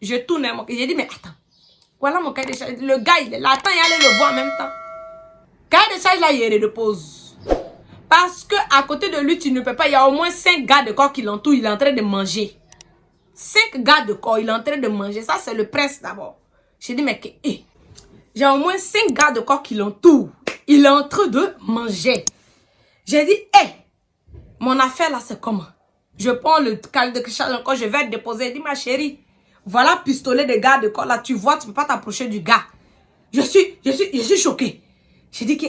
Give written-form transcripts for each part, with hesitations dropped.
Je tourne, j'ai dit, mais attends. Voilà mon cahier de charge. Le gars, il est là. Attends, il allait le voir en même temps. Cahier de charge, là, il repose. Parce que à côté de lui, tu ne peux pas. Il y a au moins 5 gars de corps qui l'entourent. Il est en train de manger. 5 gars de corps, il est en train de manger. Ça, c'est le prince d'abord. J'ai dit, mais j'ai au moins 5 gars de corps qui l'entourent. Il est en train de manger. J'ai dit, mon affaire là, c'est comment? Je prends le cahier de charge encore, je vais le déposer. Il dit, ma chérie, voilà pistolet de gars de corps là. Tu vois, tu ne peux pas t'approcher du gars. Je suis choquée. J'ai dit que,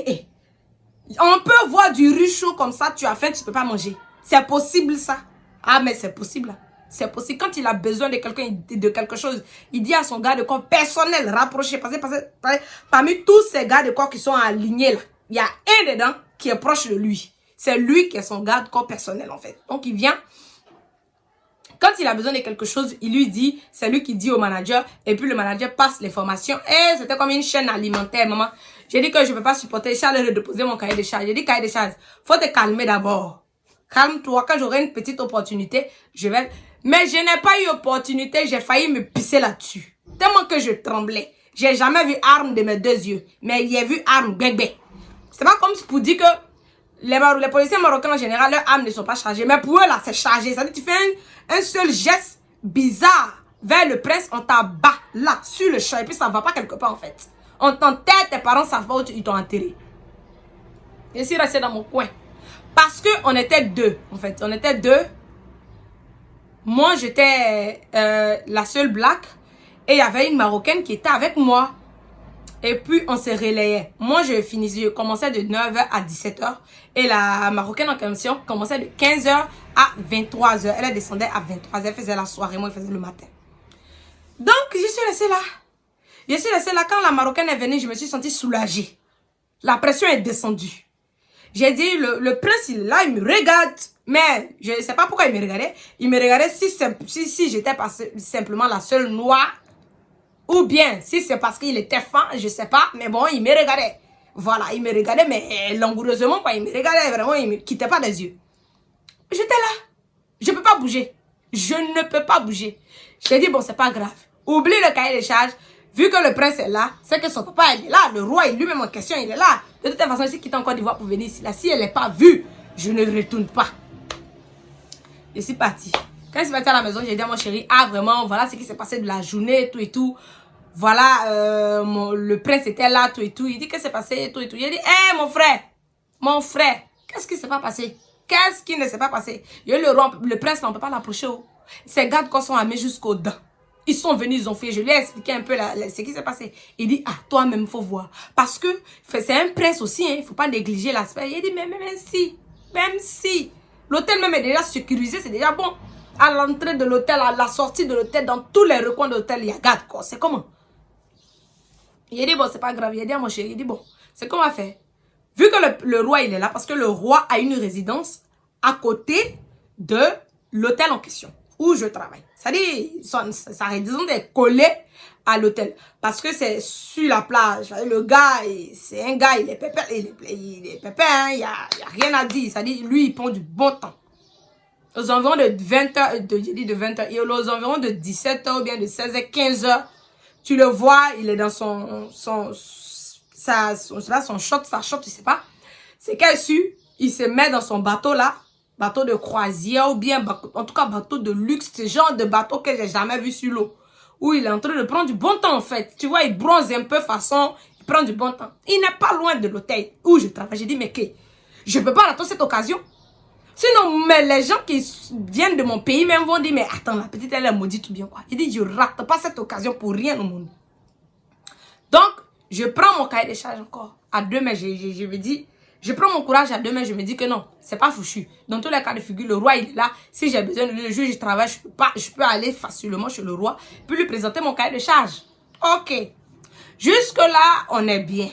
on peut voir du riz chaud comme ça, tu as faim, tu ne peux pas manger. C'est possible ça? Ah, mais c'est possible. C'est possible. Quand il a besoin de quelqu'un, de quelque chose, il dit à son gars de corps personnel, rapproché. Parce que parmi tous ces gars de corps qui sont alignés là, il y a un dedans qui est proche de lui. C'est lui qui est son gars de corps personnel en fait. Donc il vient. Quand il a besoin de quelque chose, il lui dit, c'est lui qui dit au manager, et puis le manager passe l'information. Et c'était comme une chaîne alimentaire, maman. J'ai dit que je ne peux pas supporter Charles de déposer mon cahier de charge. J'ai dit, cahier de charge, faut te calmer d'abord. Calme-toi, quand j'aurai une petite opportunité, je vais... Mais je n'ai pas eu opportunité, j'ai failli me pisser là-dessus. Tellement que je tremblais. J'ai jamais vu arme de mes 2 yeux. Mais j'ai vu arme, bébé. C'est pas comme pour dire que les policiers marocains en général, leurs armes ne sont pas chargées. Mais pour eux là, c'est chargé. Ça veut dire que tu fais un seul geste bizarre vers le prince, on t'abat là, sur le champ. Et puis ça ne va pas quelque part en fait. On t'enterre, tes parents savent pas où ils t'ont enterré. Je suis restée dans mon coin. Parce qu'on était 2 en fait. On était 2. Moi, j'étais la seule black. Et il y avait une marocaine qui était avec moi. Et puis, on se relayait. Moi, je commençais de 9h à 17h. Et la marocaine en commission commençait de 15h à 23h. Elle descendait à 23h. Elle faisait la soirée. Moi, je faisais le matin. Donc, je suis restée là. Je suis restée là. Quand la marocaine est venue, je me suis sentie soulagée. La pression est descendue. J'ai dit, le prince, il est là, il me regarde. Mais je ne sais pas pourquoi il me regardait. Il me regardait si j'étais pas simplement la seule noire. Ou bien, si c'est parce qu'il était fin, je ne sais pas. Mais bon, il me regardait. Voilà, il me regardait, mais langoureusement, quoi. Il me regardait vraiment, il ne me quittait pas des yeux. J'étais là. Je ne peux pas bouger. Je ne peux pas bouger. J'ai dit, bon, c'est pas grave. Oublie le cahier de charge. Vu que le prince est là, c'est que son papa il est là. Le roi, il lui-même en question, il est là. De toute façon, il quitte en Côte d'Ivoire pour venir ici. Là, si elle n'est pas vue, je ne retourne pas. Je suis partie. Quand je suis partie à la maison, j'ai dit à mon chéri, ah vraiment, voilà ce qui s'est passé de la journée, tout et tout. Voilà, le prince était là, tout et tout. Il dit que c'est passé, tout et tout. J'ai dit, hé mon frère, qu'est-ce qui ne s'est pas passé? Qu'est-ce qui ne s'est pas passé? Le prince, on ne peut pas l'approcher. Ses gardes corps sont armés jusqu'aux dents. Ils sont venus, ils ont fait. Je lui ai expliqué un peu ce qui s'est passé. Il dit, ah, toi-même, il faut voir. Parce que c'est un prince aussi, hein, il ne faut pas négliger l'aspect. Il dit, mais même si. L'hôtel même est déjà sécurisé, c'est déjà bon. À l'entrée de l'hôtel, à la sortie de l'hôtel, dans tous les recoins de l'hôtel, il y a garde corps. C'est comment? Il dit, bon, c'est pas grave. Il dit à mon chéri, il dit, bon, c'est qu'on va faire. Vu que le roi, il est là, parce que le roi a une résidence à côté de l'hôtel en question, où je travaille. C'est-à-dire, sa résidence est collée à l'hôtel. Parce que c'est sur la plage. Le gars, c'est un gars, il est pépère, hein, il n'y a rien à dire. C'est-à-dire, lui, il prend du bon temps. Aux environs de 20h, j'ai dit de 20h, et aux environs de 17h ou bien de 16h, 15h, tu le vois, il est dans son shot, sa shot, je sais pas. C'est qu'elle-dessus, il se met dans son bateau là, bateau de croisière ou bien, en tout cas, bateau de luxe, ce genre de bateau que j'ai jamais vu sur l'eau. Où il est en train de prendre du bon temps en fait. Tu vois, il bronze un peu façon, il prend du bon temps. Il n'est pas loin de l'hôtel où je travaille. J'ai dit, mais je peux pas rater cette occasion. Sinon, mais les gens qui viennent de mon pays même vont dire, mais attends, la petite, elle est maudite ou bien quoi. Il dit, je rate pas cette occasion pour rien au monde. Donc, je prends mon cahier de charge encore. À 2 mai, je me dis, je prends mon courage à 2 mai, je me dis que non, c'est pas fouchu. Dans tous les cas de figure, le roi, il est là. Si j'ai besoin de lui, le jour où je travaille, je peux aller facilement chez le roi, puis lui présenter mon cahier de charge. Ok. Jusque-là, on est bien.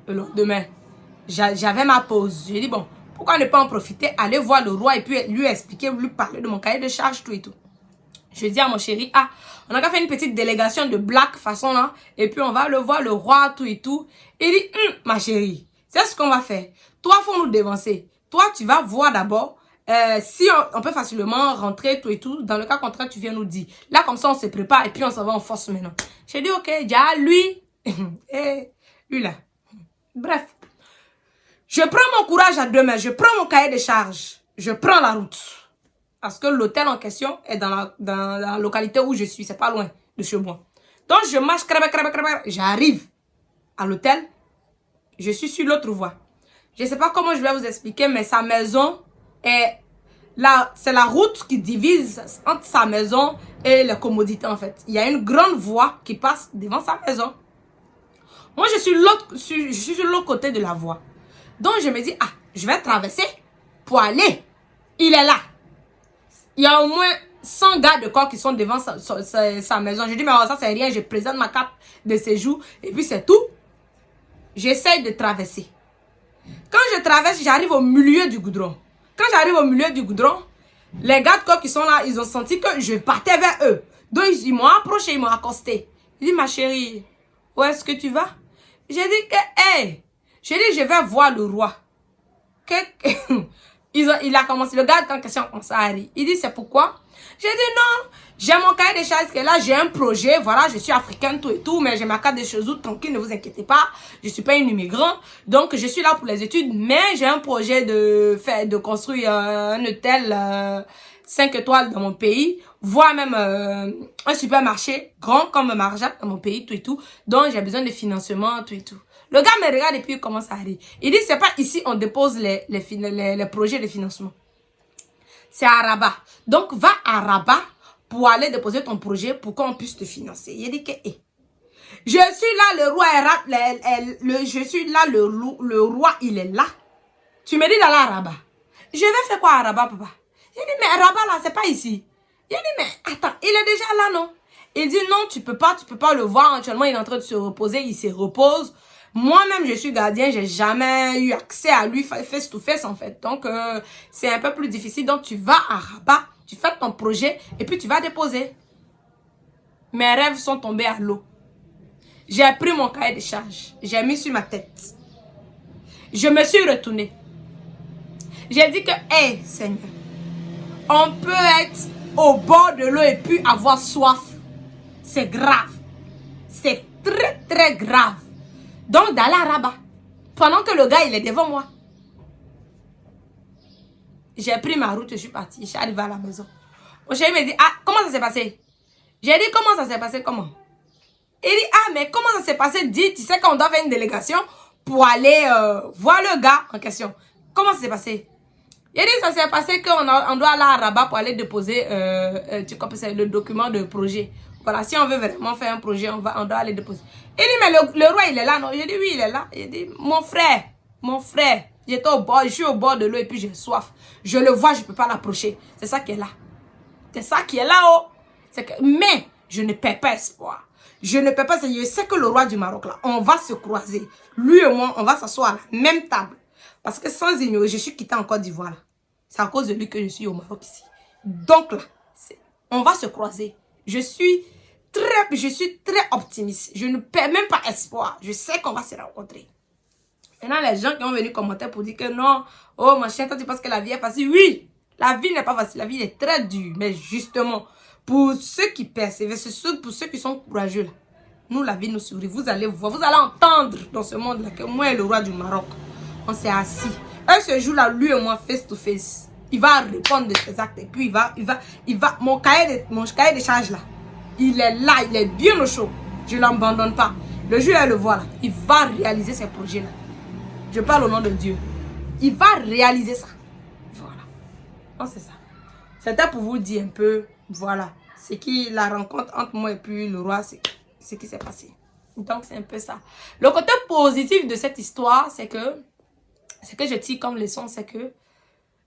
Le lendemain, j'avais ma pause. J'ai dit, bon, pourquoi ne pas en profiter, aller voir le roi et puis lui expliquer, lui parler de mon cahier de charge, tout et tout. Je dis à mon chéri, ah, on a qu'à faire une petite délégation de black façon là, et puis on va le voir, le roi, tout et tout. Il dit, ma chérie, c'est ce qu'on va faire. Toi, faut nous dévancer. Toi, tu vas voir d'abord si on peut facilement rentrer tout et tout, dans le cas contraire, tu viens nous dire. Là, comme ça, on se prépare et puis on s'en va en force maintenant. J'ai dit, ok, déjà, lui, lui là. Bref. Je prends mon courage à deux mains, je prends mon cahier de charges, je prends la route. Parce que l'hôtel en question est dans la localité où je suis, c'est pas loin de chez moi. Donc, je marche, j'arrive à l'hôtel, je suis sur l'autre voie. Je ne sais pas comment je vais vous expliquer, mais sa maison est là. C'est la route qui divise entre sa maison et les commodités, en fait. Il y a une grande voie qui passe devant sa maison. Moi, je suis sur l'autre côté de la voie. Donc, je me dis, ah, je vais traverser pour aller. Il est là. Il y a au moins 100 gars de corps qui sont devant sa maison. Je dis, mais ça, c'est rien. Je présente ma carte de séjour et puis c'est tout. J'essaie de traverser. Quand je traverse, j'arrive au milieu du goudron. Quand j'arrive au milieu du goudron, les gars de corps qui sont là, ils ont senti que je partais vers eux. Donc, ils m'ont approché, ils m'ont accosté. Ils disent, ma chérie, où est-ce que tu vas? J'ai dit que, hey, j'ai dit, je vais voir le roi. Il a commencé, le gars en question a commencé à rire. Il dit, c'est pourquoi? J'ai dit, non, j'ai mon cahier de charges, que là, j'ai un projet, voilà, je suis africaine, tout et tout, mais j'ai ma carte de séjour, tranquille, ne vous inquiétez pas, je suis pas une immigrant, donc je suis là pour les études, mais j'ai un projet de construire un hôtel 5 étoiles dans mon pays, voire même un supermarché grand comme Marja dans mon pays, tout et tout, donc j'ai besoin de financement, tout et tout. Le gars me regarde et puis il commence à rire. Il dit, c'est pas ici on dépose les projets de financement. C'est à Rabat. Donc, va à Rabat pour aller déposer ton projet pour qu'on puisse te financer. Il dit que, je suis là, le roi je suis là, le roi, il est là. Tu me dis d'aller à Rabat. Je vais faire quoi à Rabat, papa? J'ai dit, mais Rabat là, c'est pas ici. Il dit, mais attends, il est déjà là, non? Il dit, non, tu peux pas le voir. Actuellement, il est en train de se reposer, il se repose. Moi-même, je suis gardien, j'ai jamais eu accès à lui face to face en fait. Donc, c'est un peu plus difficile. Donc, tu vas à Rabat, tu fais ton projet et puis tu vas déposer. Mes rêves sont tombés à l'eau. J'ai pris mon cahier de charges, j'ai mis sur ma tête. Je me suis retournée. J'ai dit que, hey, Seigneur, on peut être au bord de l'eau et puis avoir soif. C'est grave. C'est très, très grave. Donc, d'aller à Rabat, pendant que le gars, il est devant moi. J'ai pris ma route, je suis partie. Je suis arrivée à la maison. Mon chéri me dit, ah, comment ça s'est passé? J'ai dit, comment ça s'est passé, comment? Il dit, ah, mais comment ça s'est passé? Dis, tu sais qu'on doit faire une délégation pour aller voir le gars en question. Comment ça s'est passé? Il dit, ça s'est passé qu'on doit aller à Rabat pour aller déposer le document de projet. Voilà, si on veut vraiment faire un projet, on doit aller déposer. Il dit, mais le roi, il est là, non? J'ai dit, oui, il est là. Il dit, mon frère, j'étais au bord, je suis au bord de l'eau et puis j'ai soif. Je le vois, je ne peux pas l'approcher. C'est ça qui est là. C'est ça qui est là-haut. Mais, je ne perds pas espoir. Je ne perds pas, je sais que le roi du Maroc, là, on va se croiser. Lui et moi, on va s'asseoir à la même table. Parce que sans ignorer, je suis quitté en Côte d'Ivoire, là. C'est à cause de lui que je suis au Maroc ici. Donc là, on va se croiser. Je suis très optimiste. Je ne perds même pas espoir. Je sais qu'on va se rencontrer. Maintenant, les gens qui ont venu commenter pour dire que non, oh ma chien, toi tu penses que la vie est facile. Oui, la vie n'est pas facile. La vie est très dure. Mais justement, pour ceux qui persévèrent, pour ceux qui sont courageux, là, nous, la vie nous sourit. Vous allez voir, vous allez entendre dans ce monde-là que moi et le roi du Maroc, on s'est assis. Ce jour-là, lui et moi, face to face, il va répondre de ses actes. Et puis, mon cahier de charge là, il est là, il est bien au chaud. Je ne l'abandonne pas. Le jour où elle le voit là, il va réaliser ses projets là. Je parle au nom de Dieu. Il va réaliser ça. Voilà. Donc, c'est ça. C'était pour vous dire un peu, voilà, ce qui la rencontre entre moi et puis le roi, c'est ce qui s'est passé. Donc, c'est un peu ça. Le côté positif de cette histoire, c'est que ce que je tire comme leçon, c'est que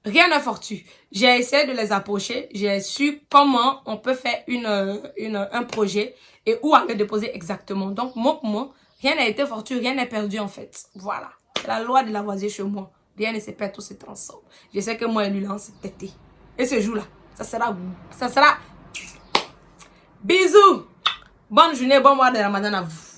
rien n'est fortuit. J'ai essayé de les approcher. J'ai su comment on peut faire un projet et où aller déposer exactement. Donc, moi, pour moi, rien n'a été fortuit, rien n'est perdu en fait. Voilà. C'est la loi de Lavoisier chez moi. Rien ne se perd, tout se transforme. Je sais que moi et lui, là, on s'est têté. Et ce jour-là, ça sera... Bisous. Bonne journée, bon mois de Ramadan à vous.